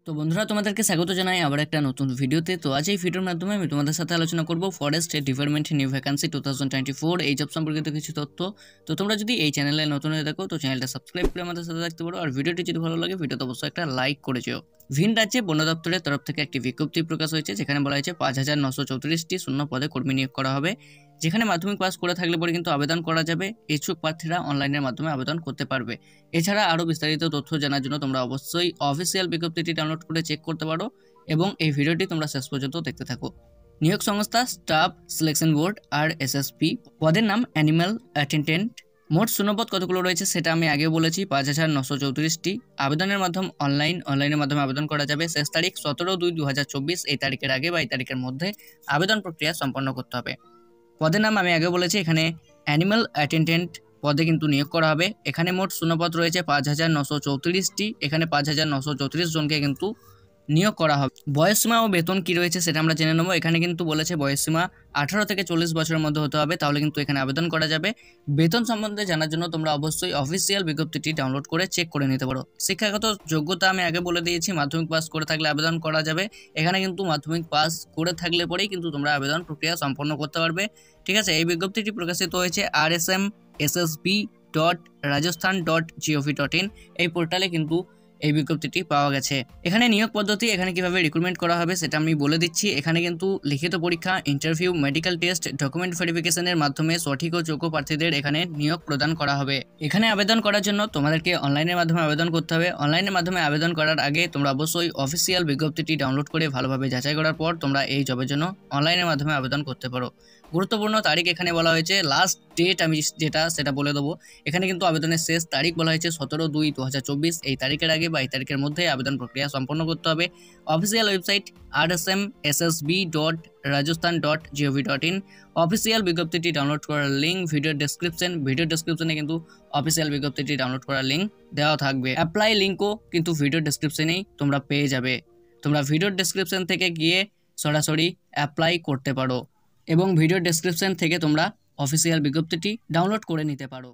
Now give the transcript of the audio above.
তো বন্ধুরা তোমাদেরকে স্বাগত জানাই আবার একটা নতুন ভিডিওতে। তো আজ এই ভিডিওর মাধ্যমে আমি তোমাদের সাথে আলোচনা করব ফরেস্ট ডিপার্টমেন্ট নিউ ভ্যাকেন্সি 2024 এই জব সম্পর্কিত কিছু তথ্য। তো তোমরা যদি এই চ্যানেলে নতুন হয়ে থাকো তো চ্যানেলটা সাবস্ক্রাইব করে আমাদের সাথে থাকতে পারো, আর ভিডিওটি যদি ভালো লাগে ভিডিওতে অবশ্যই একটা লাইক করে যেও। ভিন রাজ্যে বন দপ্তরের তরফ থেকে একটি বিজ্ঞপ্তি প্রকাশ হয়েছে, যেখানে বলা হয়েছে 5934টি শূন্য পদে কর্মী নিয়োগ করা হবে, যেখানে মাধ্যমিক পাস করে থাকলে পরে কিন্তু আবেদন করা যাবে। ইচ্ছুক প্রার্থীরা অনলাইনের মাধ্যমে আবেদন করতে পারবে। এছাড়া আরও বিস্তারিত তথ্য জানার জন্য তোমরা অবশ্যই অফিসিয়াল বিজ্ঞপ্তিটি ডাউনলোড করে চেক করতে পারো এবং এই ভিডিওটি তোমরা শেষ পর্যন্ত দেখতে থাকো। নিয়োগ সংস্থা স্টাফ সিলেকশন বোর্ড আর এসএসপি। পদের নাম অ্যানিম্যাল অ্যাটেন্ডেন্ট। মোট শূন্যপদ কতগুলো রয়েছে সেটা আমি আগে বলেছি, 5934টি। আবেদনের মাধ্যম অনলাইনের মাধ্যমে আবেদন করা যাবে। শেষ তারিখ 17/2/2024। এই তারিখের আগে বা এই তারিখের মধ্যে আবেদন প্রক্রিয়া সম্পন্ন করতে হবে। পদের নাম আমি আগে বলেছি, এখানে অ্যানিম্যাল অ্যাটেন্ডেন্ট পদে কিন্তু নিয়োগ করা হবে। এখানে মোট শূন্যপদ রয়েছে 5934টি। এখানে 5934 জনকে কিন্তু নিয়োগ করা হবে। বয়সসীমা ও বেতন কি রয়েছে সেটা আমরা জেনে নেব। এখানে কিন্তু বলেছে বয়সসীমা 18 থেকে 40 বছরের মধ্যে হতে হবে, তাহলে কিন্তু এখানে আবেদন করা যাবে। বেতন সম্বন্ধে জানার জন্য তোমরা অবশ্যই অফিসিয়াল বিজ্ঞপ্তিটি ডাউনলোড করে চেক করে নিতে পারো। শিক্ষাগত যোগ্যতা আমি আগে বলে দিয়েছি, মাধ্যমিক পাস করে থাকলে আবেদন করা যাবে। এখানে কিন্তু মাধ্যমিক পাস করে থাকলে পরেই কিন্তু তোমরা আবেদন প্রক্রিয়া সম্পন্ন করতে পারবে। ঠিক আছে, এই বিজ্ঞপ্তিটি প্রকাশিত হয়েছে rsmssb.rajasthan.gov.in এই পোর্টালে কিন্তু এই বিজ্ঞপ্তিটি পাওয়া গেছে। এখানে নিয়োগ পদ্ধতি, এখানে কিভাবে রিক্রুটমেন্ট করা হবে সেটা আমি বলে দিচ্ছি। এখানে কিন্তু লিখিত পরীক্ষা, ইন্টারভিউ, মেডিকেল টেস্ট, ডকুমেন্ট ভেরিফিকেশনের মাধ্যমে সঠিক ও যোগ্য প্রার্থীদের এখানে নিয়োগ প্রদান করা হবে। এখানে আবেদন করার জন্য তোমাদেরকে অনলাইনের মাধ্যমে আবেদন করতে হবে। অনলাইনের মাধ্যমে আবেদন করার আগে তোমরা অবশ্যই অফিসিয়াল বিজ্ঞপ্তিটি ডাউনলোড করে ভালোভাবে যাচাই করার পর তোমরা এই জবের জন্য অনলাইনের মাধ্যমে আবেদন করতে পারো। গুরুত্বপূর্ণ তারিখ এখানে বলা হয়েছে, লাস্ট ডেট আমি সেটা বলে দেবো। এখানে কিন্তু আবেদনের শেষ তারিখ বলা হয়েছে 17/2/2024। এই তারিখের আগে বা এই তারিখের মধ্যে আবেদন প্রক্রিয়া সম্পন্ন করতে হবে। Official website rsmssb.rajasthan.gov.in। অফিসিয়াল বিজ্ঞপ্তিটি ডাউনলোড করার লিঙ্ক ভিডিও ডেসক্রিপশনে কিন্তু অফিসিয়াল বিজ্ঞপ্তিটি ডাউনলোড করার লিঙ্ক দেওয়া থাকবে। অ্যাপ্লাই লিঙ্কও কিন্তু ভিডিও ডেসক্রিপশনেই তোমরা পেয়ে যাবে। তোমরা ভিডিও ডেসক্রিপশন থেকে গিয়ে সরাসরি অ্যাপ্লাই করতে পারো এবং ভিডিও ডেসক্রিপশন থেকে তোমরা অফিসিয়াল বিজ্ঞপ্তিটি ডাউনলোড করে নিতে পারো।